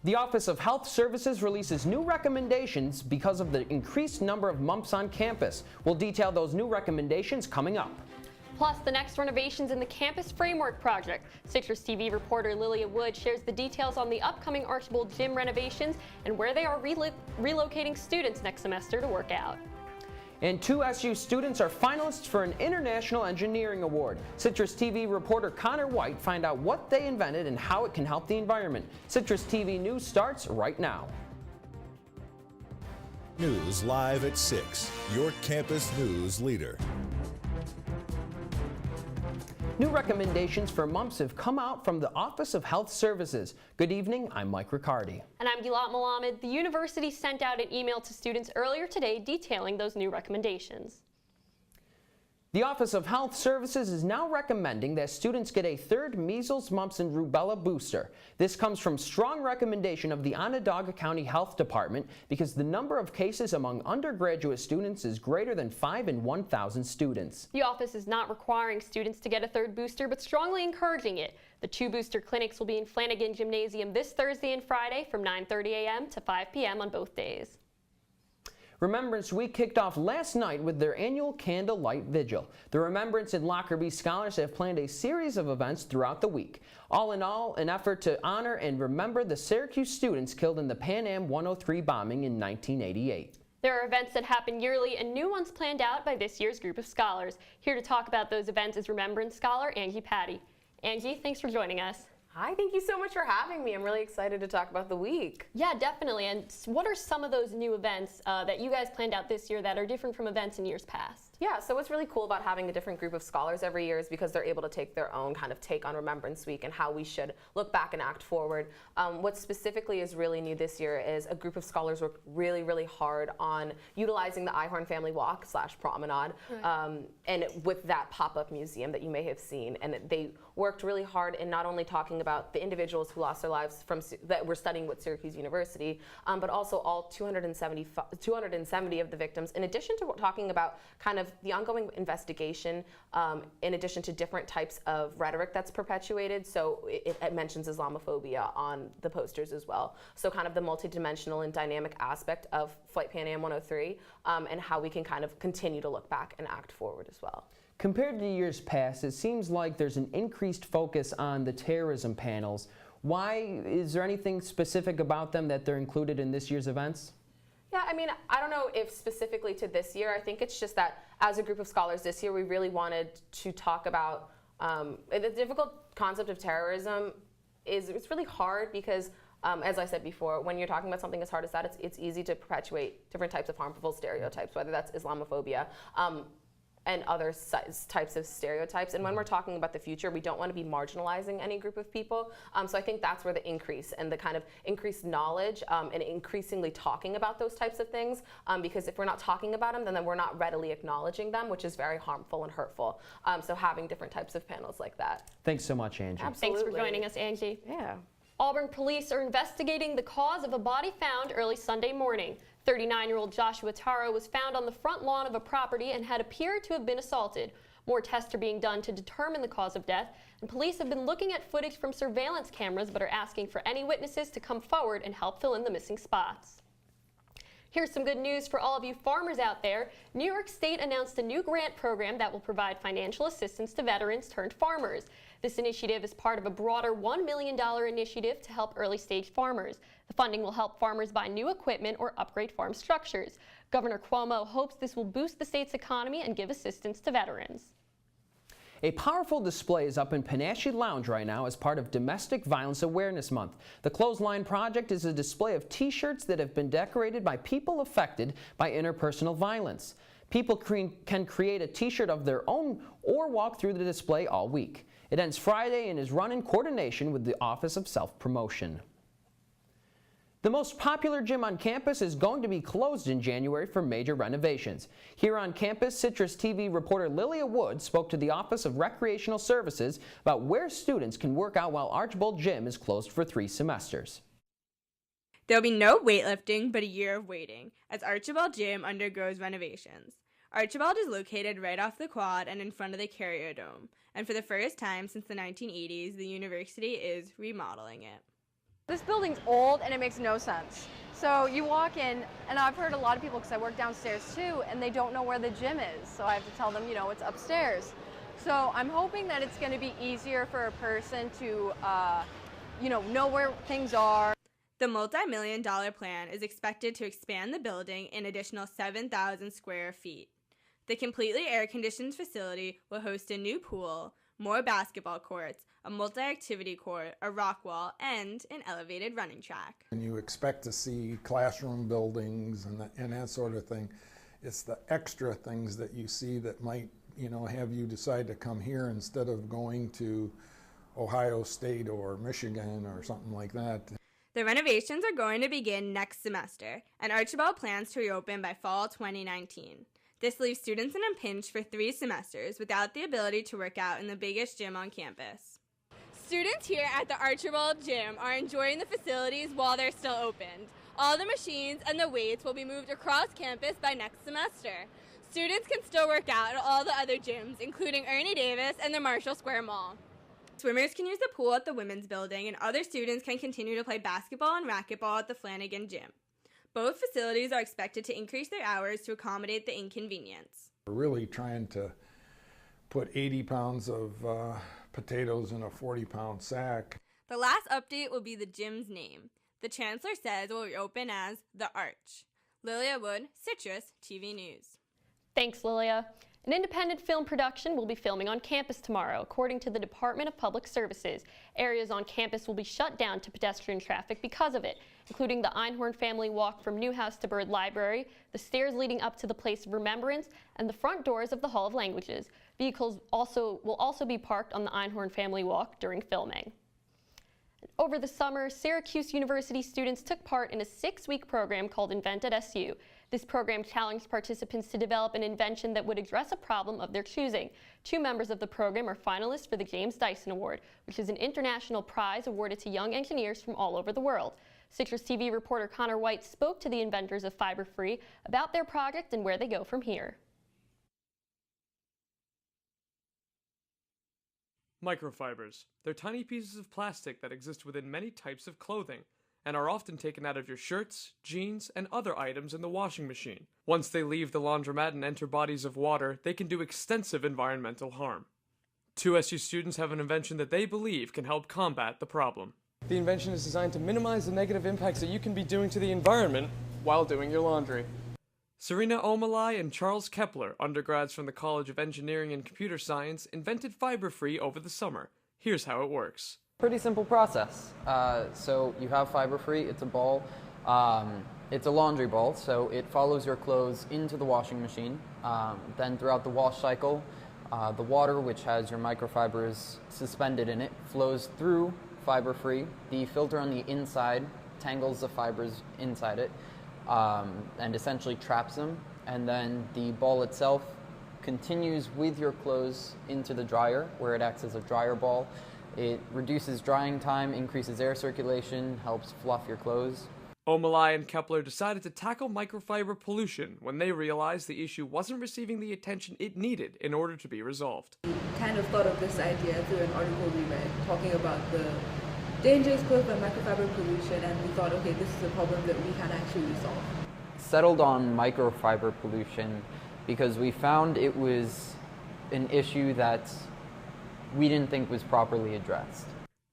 The Office of Health Services releases new recommendations because of the increased number of mumps on campus. We'll detail those new recommendations coming up. Plus, the next renovations in the Campus Framework Project. CitrusTV reporter Lilia Wood shares the details on the upcoming Archbold Gym renovations and where they are relocating students next semester to work out. And 2 SU students are finalists for an International Engineering Award. CitrusTV reporter Conor Wight find out what they invented and how it can help the environment. CitrusTV News starts right now. News live at 6, your campus news leader. New recommendations for mumps have come out from the Office of Health Services. Good evening, I'm Mike Riccardi. And I'm Gilat Melamed. The university sent out an email to students earlier today detailing those new recommendations. The Office of Health Services is now recommending that students get a third measles, mumps, and rubella booster. This comes from strong recommendation of the Onondaga County Health Department because the number of cases among undergraduate students is greater than 5 in 1,000 students. The office is not requiring students to get a third booster, but strongly encouraging it. The 2 booster clinics will be in Flanagan Gymnasium this Thursday and Friday from 9:30 a.m. to 5 p.m. on both days. Remembrance Week kicked off last night with their annual candlelight vigil. The Remembrance and Lockerbie scholars have planned a series of events throughout the week. All in all, an effort to honor and remember the Syracuse students killed in the Pan Am 103 bombing in 1988. There are events that happen yearly and new ones planned out by this year's group of scholars. Here to talk about those events is Remembrance Scholar Angie Patti. Angie, thanks for joining us. Hi, thank you so much for having me. I'm really excited to talk about the week. Yeah, definitely. And what are some of those new events that you guys planned out this year that are different from events in years past? Yeah, so what's really cool about having a different group of scholars every year is because they're able to take their own kind of take on Remembrance Week and how we should look back and act forward. What specifically is really new this year is a group of scholars worked really, really hard on utilizing the Ihorn Family Walk / Promenade, right. And with that pop-up museum that you may have seen. And they worked really hard in not only talking about the individuals who lost their lives that were studying with Syracuse University, but also all 270 of the victims, in addition to talking about kind of the ongoing investigation, in addition to different types of rhetoric that's perpetuated. So it mentions Islamophobia on the posters as well. So kind of the multidimensional and dynamic aspect of Flight Pan Am 103, and how we can kind of continue to look back and act forward as well. Compared to years past, it seems like there's an increased focus on the terrorism panels. Why? Is there anything specific about them that they're included in this year's events? Yeah, I mean, I don't know if specifically to this year. I think it's just that as a group of scholars this year, we really wanted to talk about the difficult concept of terrorism. It's really hard because, as I said before, when you're talking about something as hard as that, it's easy to perpetuate different types of harmful stereotypes, whether that's Islamophobia, and other types of stereotypes. And when we're talking about the future, we don't want to be marginalizing any group of people. So I think that's where the increase and the kind of increased knowledge and increasingly talking about those types of things, because if we're not talking about them, then we're not readily acknowledging them, which is very harmful and hurtful. So having different types of panels like that. Thanks so much, Angie. Absolutely. Thanks for joining us, Angie. Yeah. Auburn police are investigating the cause of a body found early Sunday morning. 39-year-old Joshua Taro was found on the front lawn of a property and had appeared to have been assaulted. More tests are being done to determine the cause of death, and police have been looking at footage from surveillance cameras but are asking for any witnesses to come forward and help fill in the missing spots. Here's some good news for all of you farmers out there. New York State announced a new grant program that will provide financial assistance to veterans turned farmers. This initiative is part of a broader $1 million initiative to help early-stage farmers. The funding will help farmers buy new equipment or upgrade farm structures. Governor Cuomo hopes this will boost the state's economy and give assistance to veterans. A powerful display is up in Panache Lounge right now as part of Domestic Violence Awareness Month. The Clothesline Project is a display of t-shirts that have been decorated by people affected by interpersonal violence. People can create a t-shirt of their own or walk through the display all week. It ends Friday and is run in coordination with the Office of Self-Promotion. The most popular gym on campus is going to be closed in January for major renovations. Here on campus, CitrusTV reporter Lilia Wood spoke to the Office of Recreational Services about where students can work out while Archbold Gym is closed for 3 semesters. There'll be no weightlifting but a year of waiting as Archbold Gym undergoes renovations. Archbold is located right off the quad and in front of the Carrier Dome, and for the first time since the 1980s, the university is remodeling it. This building's old and it makes no sense. So you walk in, and I've heard a lot of people, because I work downstairs too, and they don't know where the gym is. So I have to tell them, it's upstairs. So I'm hoping that it's going to be easier for a person to, know where things are. The multi-million-dollar plan is expected to expand the building an additional 7,000 square feet. The completely air-conditioned facility will host a new pool, more basketball courts, a multi-activity court, a rock wall, and an elevated running track. And you expect to see classroom buildings and that sort of thing. It's the extra things that you see that might, have you decide to come here instead of going to Ohio State or Michigan or something like that. The renovations are going to begin next semester, and Archbold plans to reopen by fall 2019. This leaves students in a pinch for 3 semesters without the ability to work out in the biggest gym on campus. Students here at the Archbold Gym are enjoying the facilities while they're still opened. All the machines and the weights will be moved across campus by next semester. Students can still work out at all the other gyms, including Ernie Davis and the Marshall Square Mall. Swimmers can use the pool at the women's building, and other students can continue to play basketball and racquetball at the Flanagan Gym. Both facilities are expected to increase their hours to accommodate the inconvenience. We're really trying to put 80 pounds of potatoes in a 40-pound sack. The last update will be the gym's name. The chancellor says it will reopen as The Arch. Lilia Wood, CitrusTV News. Thanks, Lilia. An independent film production will be filming on campus tomorrow, according to the Department of Public Services. Areas on campus will be shut down to pedestrian traffic because of it, including the Einhorn family walk from Newhouse to Byrd Library, the stairs leading up to the place of remembrance, and the front doors of the Hall of Languages. Vehicles will also be parked on the Einhorn family walk during filming. Over the summer, Syracuse University students took part in a 6-week program called Invent at SU. This program challenged participants to develop an invention that would address a problem of their choosing. 2 members of the program are finalists for the James Dyson Award, which is an international prize awarded to young engineers from all over the world. CitrusTV reporter Conor Wight spoke to the inventors of Fiber Free about their project and where they go from here. Microfibers. They're tiny pieces of plastic that exist within many types of clothing and are often taken out of your shirts, jeans, and other items in the washing machine. Once they leave the laundromat and enter bodies of water, they can do extensive environmental harm. 2 SU students have an invention that they believe can help combat the problem. The invention is designed to minimize the negative impacts that you can be doing to the environment while doing your laundry. Serena Omalai and Charles Kepler, undergrads from the College of Engineering and Computer Science, invented Fiber Free over the summer. Here's how it works. Pretty simple process. So you have Fiber Free, it's a ball. It's a laundry ball, so it follows your clothes into the washing machine. Then throughout the wash cycle, the water, which has your microfibers suspended in it, flows through Fiber Free. The filter on the inside tangles the fibers inside it and essentially traps them. And then the ball itself continues with your clothes into the dryer, where it acts as a dryer ball. It reduces drying time, increases air circulation, helps fluff your clothes. Omalai and Kepler decided to tackle microfiber pollution when they realized the issue wasn't receiving the attention it needed in order to be resolved. We kind of thought of this idea through an article we read talking about the dangers caused by microfiber pollution, and we thought, okay, this is a problem that we can actually resolve. Settled on microfiber pollution because we found it was an issue that we didn't think was properly addressed.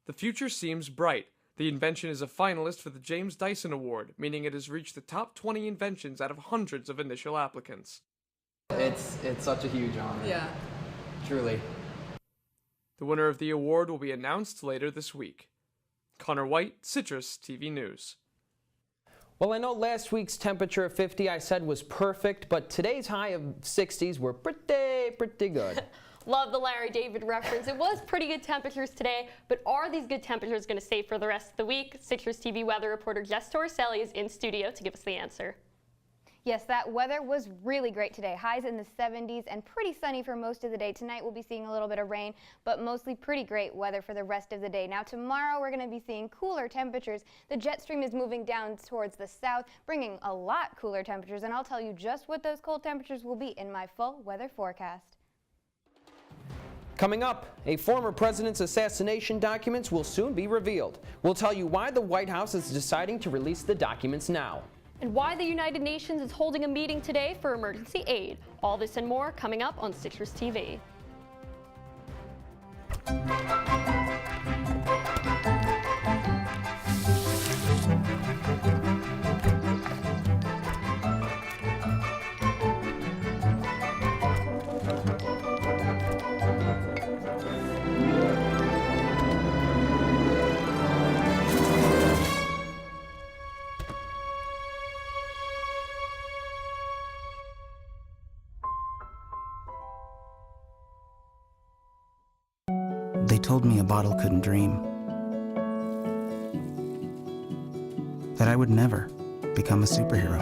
The future seems bright. The invention is a finalist for the James Dyson Award, meaning it has reached the top 20 inventions out of hundreds of initial applicants. It's such a huge honor. Yeah. Truly. The winner of the award will be announced later this week. Conor Wight, CitrusTV News. Well, I know last week's temperature of 50 I said was perfect, but today's high of 60s were pretty good. Love the Larry David reference. It was pretty good temperatures today, but are these good temperatures going to stay for the rest of the week? CitrusTV weather reporter Jessica Torricelli is in studio to give us the answer. Yes, that weather was really great today. Highs in the 70s and pretty sunny for most of the day. Tonight we'll be seeing a little bit of rain, but mostly pretty great weather for the rest of the day. Now tomorrow we're going to be seeing cooler temperatures. The jet stream is moving down towards the south, bringing a lot cooler temperatures, and I'll tell you just what those cold temperatures will be in my full weather forecast. Coming up, a former president's assassination documents will soon be revealed. We'll tell you why the White House is deciding to release the documents now. And why the United Nations is holding a meeting today for emergency aid. All this and more coming up on Citrus TV. They told me a bottle couldn't dream. That I would never become a superhero.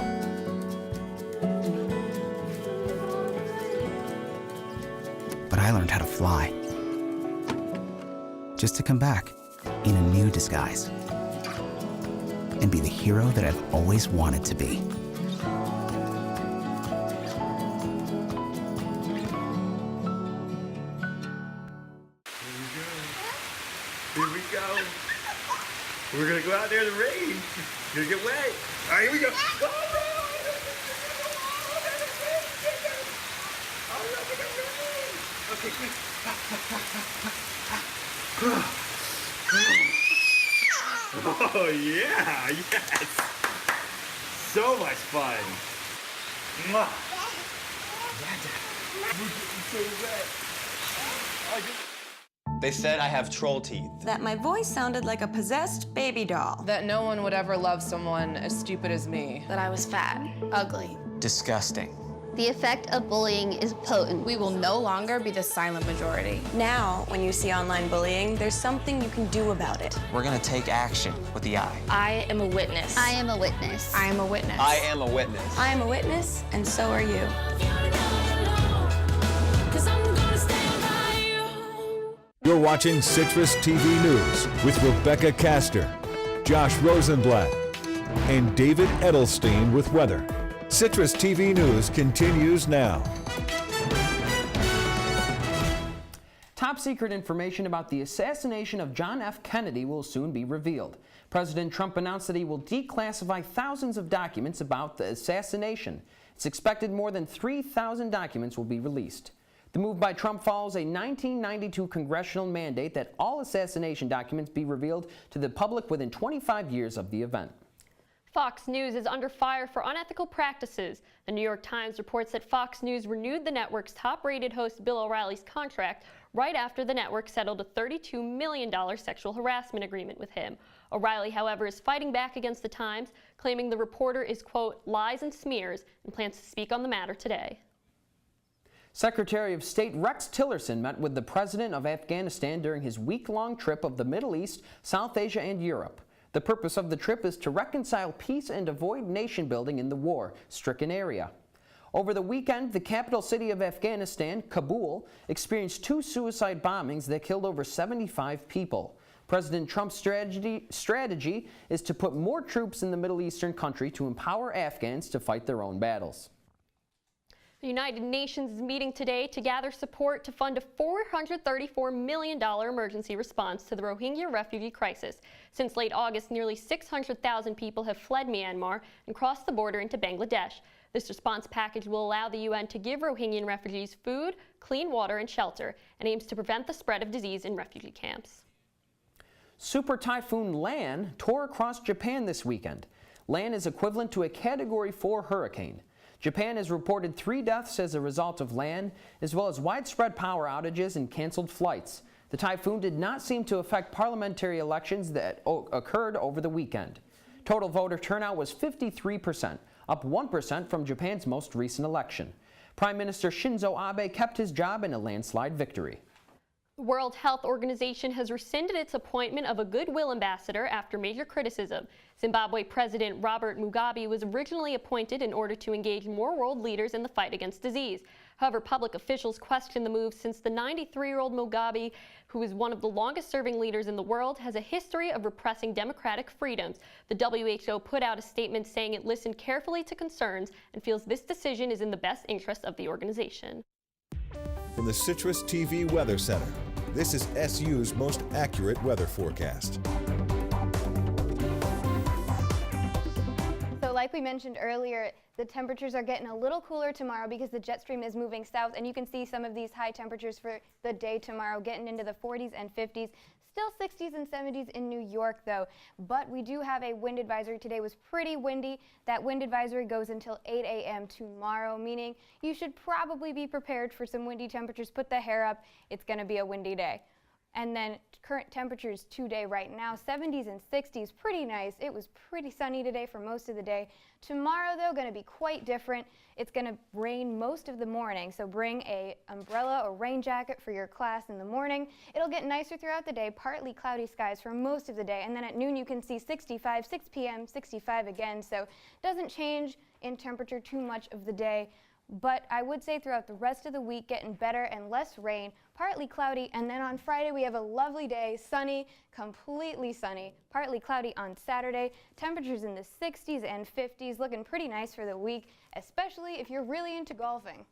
But I learned how to fly. Just to come back in a new disguise. And be the hero that I've always wanted to be. Here we go. We're gonna go out there in the rain. You're gonna get wet. All right, here we go. Okay, quick. Oh yeah, yes. So much fun. Mwah. So wet. They said I have troll teeth. That my voice sounded like a possessed baby doll. That no one would ever love someone as stupid as me. That I was fat, ugly. Disgusting. The effect of bullying is potent. We will no longer be the silent majority. Now, when you see online bullying, there's something you can do about it. We're gonna take action with the I. I am a witness. I am a witness. I am a witness. I am a witness. I am a witness, and so are you. You're watching Citrus TV News with Rebecca Castor, Josh Rosenblatt, and David Edelstein with weather. Citrus TV News continues now. Top secret information about the assassination of John F. Kennedy will soon be revealed. President Trump announced that he will declassify thousands of documents about the assassination. It's expected more than 3,000 documents will be released. The move by Trump follows a 1992 congressional mandate that all assassination documents be revealed to the public within 25 years of the event. Fox News is under fire for unethical practices. The New York Times reports that Fox News renewed the network's top-rated host Bill O'Reilly's contract right after the network settled a $32 million sexual harassment agreement with him. O'Reilly, however, is fighting back against the Times, claiming the reporter is, quote, lies and smears, and plans to speak on the matter today. Secretary of State Rex Tillerson met with the president of Afghanistan during his week-long trip of the Middle East, South Asia, and Europe. The purpose of the trip is to reconcile peace and avoid nation building in the war-stricken area. Over the weekend, the capital city of Afghanistan, Kabul, experienced 2 suicide bombings that killed over 75 people. President Trump's strategy is to put more troops in the Middle Eastern country to empower Afghans to fight their own battles. The United Nations is meeting today to gather support to fund a $434 million emergency response to the Rohingya refugee crisis. Since late August, nearly 600,000 people have fled Myanmar and crossed the border into Bangladesh. This response package will allow the UN to give Rohingyan refugees food, clean water, and shelter, and aims to prevent the spread of disease in refugee camps. Super Typhoon Lan tore across Japan this weekend. Lan is equivalent to a Category 4 hurricane. Japan has reported 3 deaths as a result of Lan, as well as widespread power outages and canceled flights. The typhoon did not seem to affect parliamentary elections that occurred over the weekend. Total voter turnout was 53%, up 1% from Japan's most recent election. Prime Minister Shinzo Abe kept his job in a landslide victory. The World Health Organization has rescinded its appointment of a goodwill ambassador after major criticism. Zimbabwe President Robert Mugabe was originally appointed in order to engage more world leaders in the fight against disease. However, public officials question the move since the 93-year-old Mugabe, who is one of the longest-serving leaders in the world, has a history of repressing democratic freedoms. The WHO put out a statement saying it listened carefully to concerns and feels this decision is in the best interest of the organization. from the Citrus TV Weather Center. This is SU's most accurate weather forecast. So like we mentioned earlier, the temperatures are getting a little cooler tomorrow because the jet stream is moving south, and you can see some of these high temperatures for the day tomorrow getting into the 40s and 50s. Still 60s and 70s in New York though, but we do have a wind advisory. Today was pretty windy. That wind advisory goes until 8 a.m. tomorrow, meaning you should probably be prepared for some windy temperatures. Put the hair up. It's going to be a windy day. And then current temperatures today right now, 70s and 60s, pretty nice. It was pretty sunny today for most of the day. Tomorrow though, going to be quite different. It's going to rain most of the morning, so bring a umbrella or rain jacket for your class in the morning. It'll get nicer throughout the day, partly cloudy skies for most of the day, and then at noon you can see 65, 6 p.m., 65 again, so doesn't change in temperature too much of the day. But I would say throughout the rest of the week, getting better and less rain, partly cloudy, and then on Friday we have a lovely day, sunny, completely sunny, partly cloudy on Saturday. Temperatures in the 60s and 50s, looking pretty nice for the week, especially if you're really into golfing.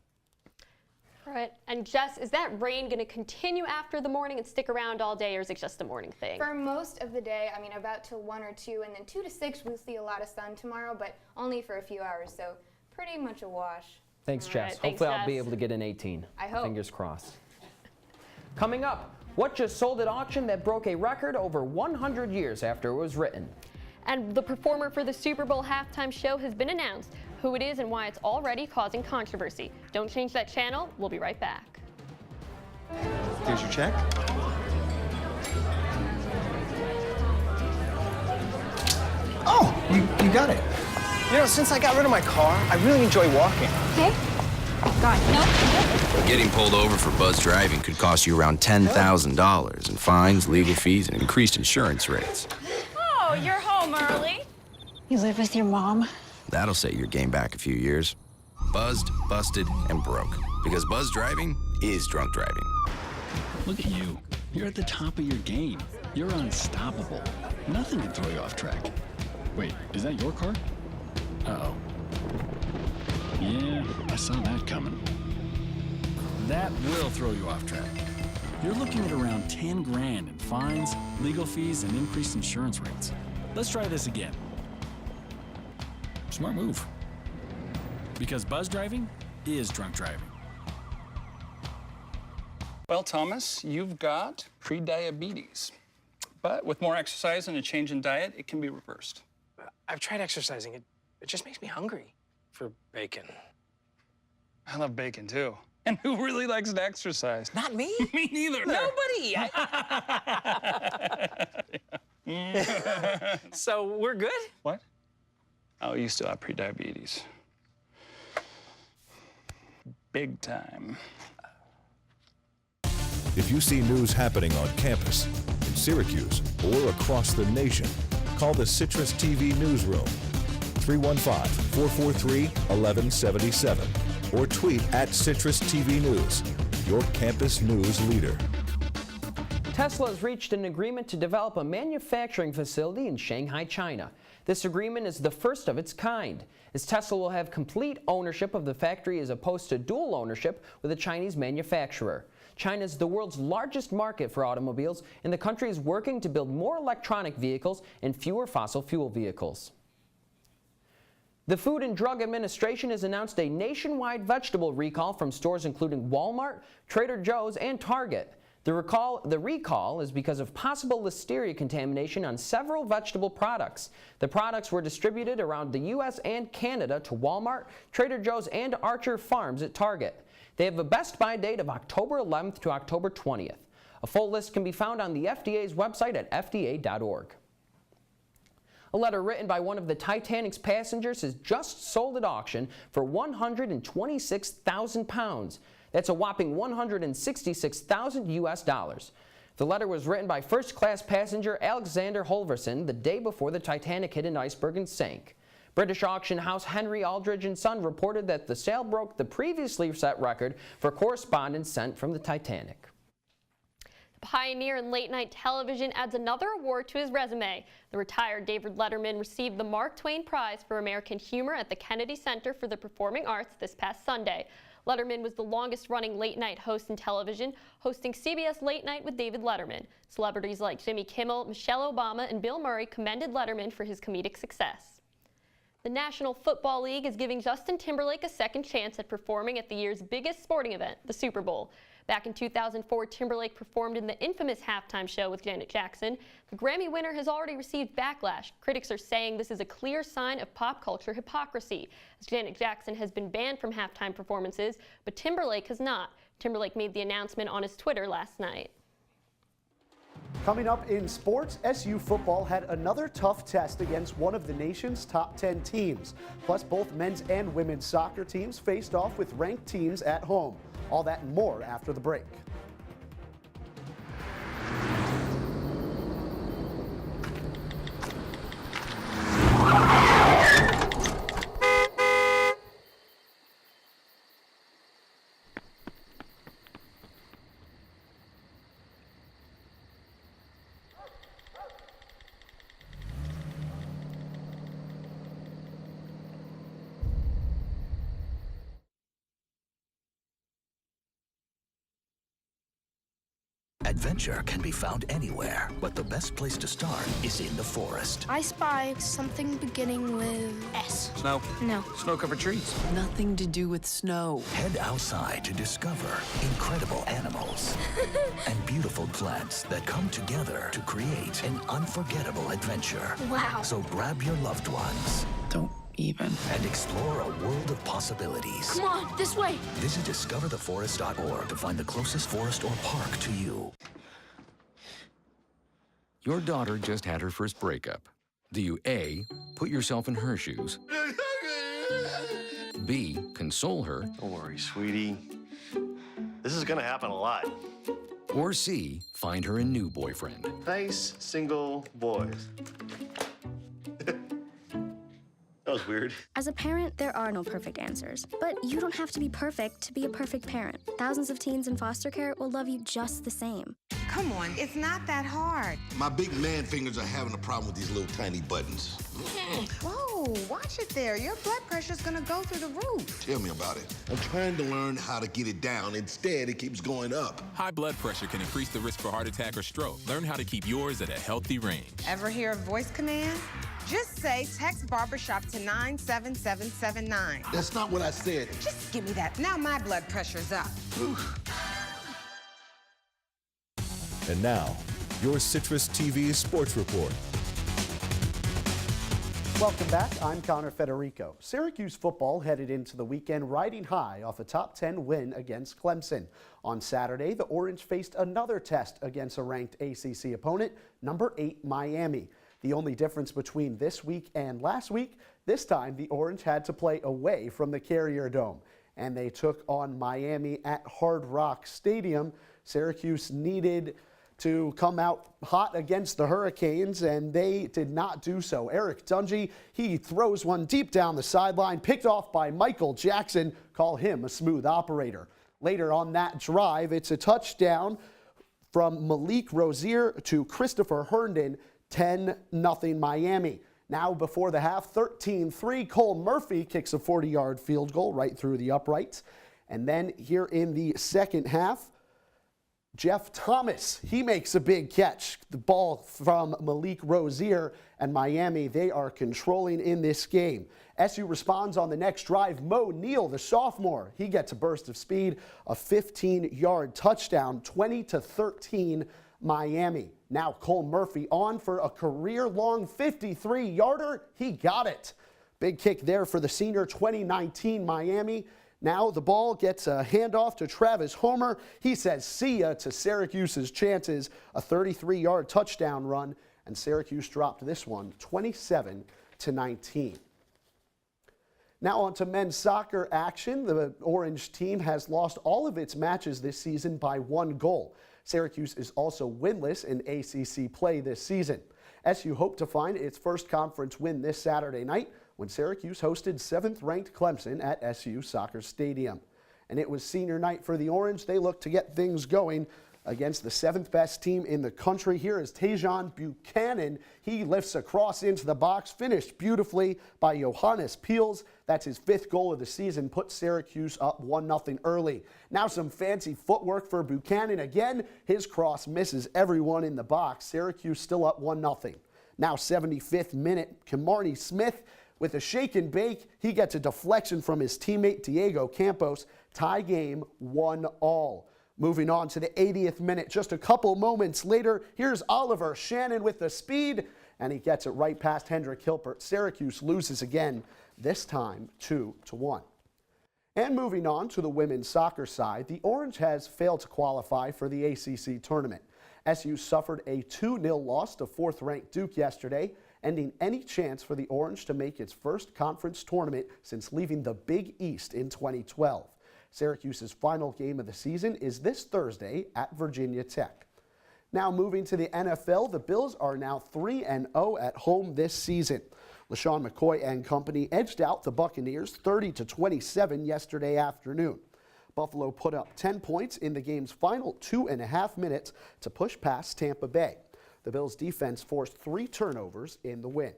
All right, and Jess, is that rain going to continue after the morning and stick around all day, or is it just a morning thing? For most of the day, I mean about till 1 or 2, and then 2 to 6 we'll see a lot of sun tomorrow, but only for a few hours, so pretty much a wash. Thanks, Jess. Hopefully I'll be able to get an 18. I hope. Fingers crossed. Coming up, what just sold at auction that broke a record over 100 years after it was written? And the performer for the Super Bowl halftime show has been announced. Who it is and why it's already causing controversy. Don't change that channel. We'll be right back. Here's your check. Oh, you got it. You know, since I got rid of my car, I really enjoy walking. Okay. God, no. Getting pulled over for buzz driving could cost you around $10,000 in fines, legal fees, and increased insurance rates. Oh, you're home early. You live with your mom? That'll set your game back a few years. Buzzed, busted, and broke. Because buzz driving is drunk driving. Look at you. You're at the top of your game. You're unstoppable. Nothing can throw you off track. Wait, is that your car? Uh-oh. Yeah, I saw that coming. That will throw you off track. You're looking at around 10 grand in fines, legal fees, and increased insurance rates. Let's try this again. Smart move. Because buzz driving is drunk driving. Well, Thomas, you've got pre-diabetes. But with more exercise and a change in diet, it can be reversed. I've tried exercising. It just makes me hungry for bacon. I love bacon, too. And who really likes to exercise? Not me. Me neither. Nobody. So we're good? What? Oh, you still have pre-diabetes. Big time. If you see news happening on campus, in Syracuse, or across the nation, call the Citrus TV newsroom, 315-443-1177, or tweet at Citrus TV News, your campus news leader. Tesla has reached an agreement to develop a manufacturing facility in Shanghai, China. This agreement is the first of its kind, as Tesla will have complete ownership of the factory as opposed to dual ownership with a Chinese manufacturer. China is the world's largest market for automobiles, and the country is working to build more electronic vehicles and fewer fossil fuel vehicles. The Food and Drug Administration has announced a nationwide vegetable recall from stores including Walmart, Trader Joe's, and Target. The recall is because of possible listeria contamination on several vegetable products. The products were distributed around the U.S. and Canada to Walmart, Trader Joe's, and Archer Farms at Target. They have a best buy date of October 11th to October 20th. A full list can be found on the FDA's website at fda.org. A letter written by one of the Titanic's passengers has just sold at auction for £126,000. That's a whopping $166,000 US dollars. The letter was written by first-class passenger Alexander Holverson the day before the Titanic hit an iceberg and sank. British auction house Henry Aldridge & Son reported that the sale broke the previously set record for correspondence sent from the Titanic. The pioneer in late-night television adds another award to his resume. The retired David Letterman received the Mark Twain Prize for American Humor at the Kennedy Center for the Performing Arts this past Sunday. Letterman was the longest-running late-night host in television, hosting CBS Late Night with David Letterman. Celebrities like Jimmy Kimmel, Michelle Obama, and Bill Murray commended Letterman for his comedic success. The National Football League is giving Justin Timberlake a second chance at performing at the year's biggest sporting event, the Super Bowl. Back in 2004, Timberlake performed in the infamous halftime show with Janet Jackson. The Grammy winner has already received backlash. Critics are saying this is a clear sign of pop culture hypocrisy, as Janet Jackson has been banned from halftime performances, but Timberlake has not. Timberlake made the announcement on his Twitter last night. Coming up in sports, SU football had another tough test against one of the nation's top 10 teams. Plus, both men's and women's soccer teams faced off with ranked teams at home. All that and more after the break. Adventure can be found anywhere, but the best place to start is in the forest. I spy something beginning with S. Snow? No. Snow-covered trees? Nothing to do with snow. Head outside to discover incredible animals and beautiful plants that come together to create an unforgettable adventure. Wow. So grab your loved ones. Don't even. And explore a world of possibilities. Come on, this way. Visit discovertheforest.org to find the closest forest or park to you. Your daughter just had her first breakup. Do you A, put yourself in her shoes? B, console her? Don't worry, sweetie. This is gonna happen a lot. Or C, find her a new boyfriend? Nice, single boys. That was weird. As a parent, there are no perfect answers. But you don't have to be perfect to be a perfect parent. Thousands of teens in foster care will love you just the same. Come on, it's not that hard. My big man fingers are having a problem with these little tiny buttons. Whoa, watch it there. Your blood pressure's gonna go through the roof. Tell me about it. I'm trying to learn how to get it down. Instead, it keeps going up. High blood pressure can increase the risk for heart attack or stroke. Learn how to keep yours at a healthy range. Ever hear a voice command? Just say text barbershop to 97779. That's not what I said. Just give me that. Now my blood pressure's up. And now, your Citrus TV Sports Report. Welcome back. I'm Connor Federico. Syracuse football headed into the weekend riding high off a top 10 win against Clemson. On Saturday, the Orange faced another test against a ranked ACC opponent, number 8 Miami. The only difference between this week and last week, this time the Orange had to play away from the Carrier Dome, and they took on Miami at Hard Rock Stadium. Syracuse needed to come out hot against the Hurricanes, and they did not do so. Eric Dungy, he throws one deep down the sideline, picked off by Michael Jackson. Call him a smooth operator. Later on that drive, it's a touchdown from Malik Rozier to Christopher Herndon, 10-0 Miami. Now before the half, 13-3, Cole Murphy kicks a 40-yard field goal right through the uprights. And then here in the second half, Jeff Thomas, he makes a big catch. The ball from Malik Rozier, and Miami, they are controlling in this game. SU responds on the next drive. Mo Neal, the sophomore, he gets a burst of speed, a 15-yard touchdown, 20-13 Miami. Now Cole Murphy on for a career-long 53-yarder. He got it. Big kick there for the senior, 2019 Miami. Now the ball gets a handoff to Travis Homer. He says see ya to Syracuse's chances, a 33-yard touchdown run, and Syracuse dropped this one 27-19. Now on to men's soccer action. The Orange team has lost all of its matches this season by 1 goal. Syracuse is also winless in ACC play this season. SU hoped to find its first conference win this Saturday night when Syracuse hosted 7th-ranked Clemson at SU Soccer Stadium. And it was senior night for the Orange. They looked to get things going against the 7th best team in the country. Here is Tajon Buchanan. He lifts a cross into the box, finished beautifully by Johannes Peels. That's his 5th goal of the season, put Syracuse up 1-0 early. Now some fancy footwork for Buchanan again. His cross misses everyone in the box. Syracuse still up 1-0. Now 75th minute, Kimarni Smith with a shake and bake. He gets a deflection from his teammate Diego Campos. Tie game 1-1. Moving on to the 80th minute, just a couple moments later, here's Oliver Shannon with the speed, and he gets it right past Hendrik Hilpert. Syracuse loses again, this time 2-1. And moving on to the women's soccer side, the Orange has failed to qualify for the ACC tournament. SU suffered a 2-0 loss to 4th-ranked Duke yesterday, ending any chance for the Orange to make its first conference tournament since leaving the Big East in 2012. Syracuse's final game of the season is this Thursday at Virginia Tech. Now moving to the NFL, the Bills are now 3-0 at home this season. LaShawn McCoy and company edged out the Buccaneers 30-27 yesterday afternoon. Buffalo put up 10 points in the game's final 2.5 minutes to push past Tampa Bay. The Bills' defense forced 3 turnovers in the win.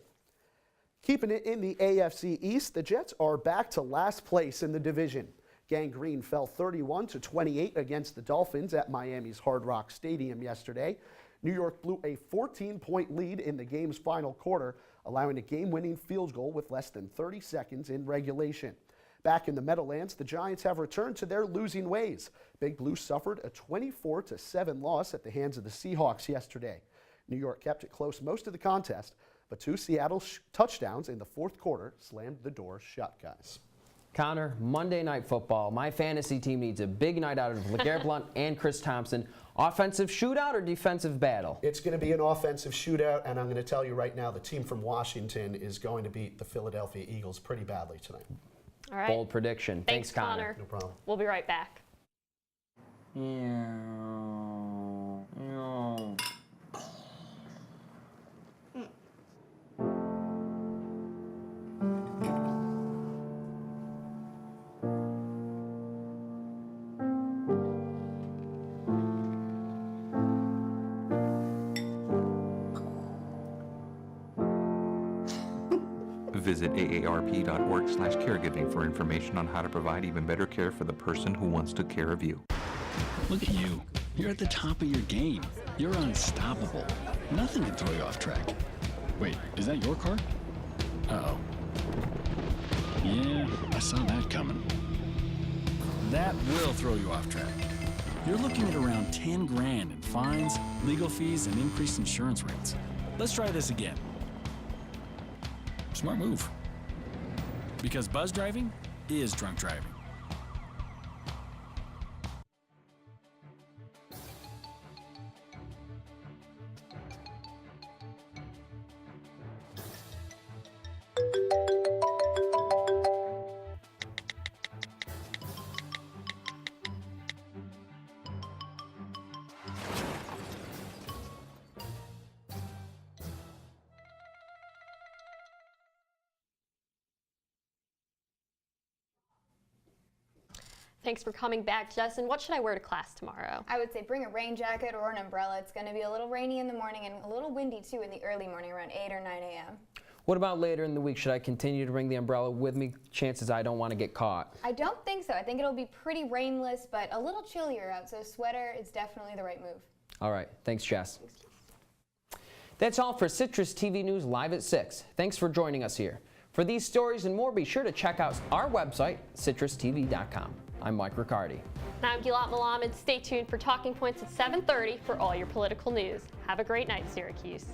Keeping it in the AFC East, the Jets are back to last place in the division. Gang Green fell 31-28 against the Dolphins at Miami's Hard Rock Stadium yesterday. New York blew a 14-point lead in the game's final quarter, allowing a game-winning field goal with less than 30 seconds in regulation. Back in the Meadowlands, the Giants have returned to their losing ways. Big Blue suffered a 24-7 loss at the hands of the Seahawks yesterday. New York kept it close most of the contest, but 2 Seattle touchdowns in the 4th quarter slammed the door shut, guys. Connor, Monday Night Football. My fantasy team needs a big night out of LeGarrette Blount and Chris Thompson. Offensive shootout or defensive battle? It's going to be an offensive shootout, and I'm going to tell you right now, the team from Washington is going to beat the Philadelphia Eagles pretty badly tonight. All right. Bold prediction. Thanks, Connor. No problem. We'll be right back. Visit aarp.org/caregiving for information on how to provide even better care for the person who wants to care of you. Look at you. You're at the top of your game. You're unstoppable. Nothing can throw you off track. Wait, is that your car? Uh-oh. Yeah, I saw that coming. That will throw you off track. You're looking at around 10 grand in fines, legal fees, and increased insurance rates. Let's try this again. Smart move. Because buzz driving is drunk driving. Thanks for coming back, Jess. And what should I wear to class tomorrow? I would say bring a rain jacket or an umbrella. It's going to be a little rainy in the morning and a little windy too in the early morning around 8 or 9 a.m. What about later in the week? Should I continue to bring the umbrella with me? Chances I don't want to get caught. I don't think so. I think it'll be pretty rainless, but a little chillier out, so sweater is definitely the right move. All right. Thanks, Jess. That's all for Citrus TV News Live at 6. Thanks for joining us here. For these stories and more, be sure to check out our website, CitrusTV.com. I'm Mike Riccardi. And I'm Gilat Melamed. Stay tuned for Talking Points at 7:30 for all your political news. Have a great night, Syracuse.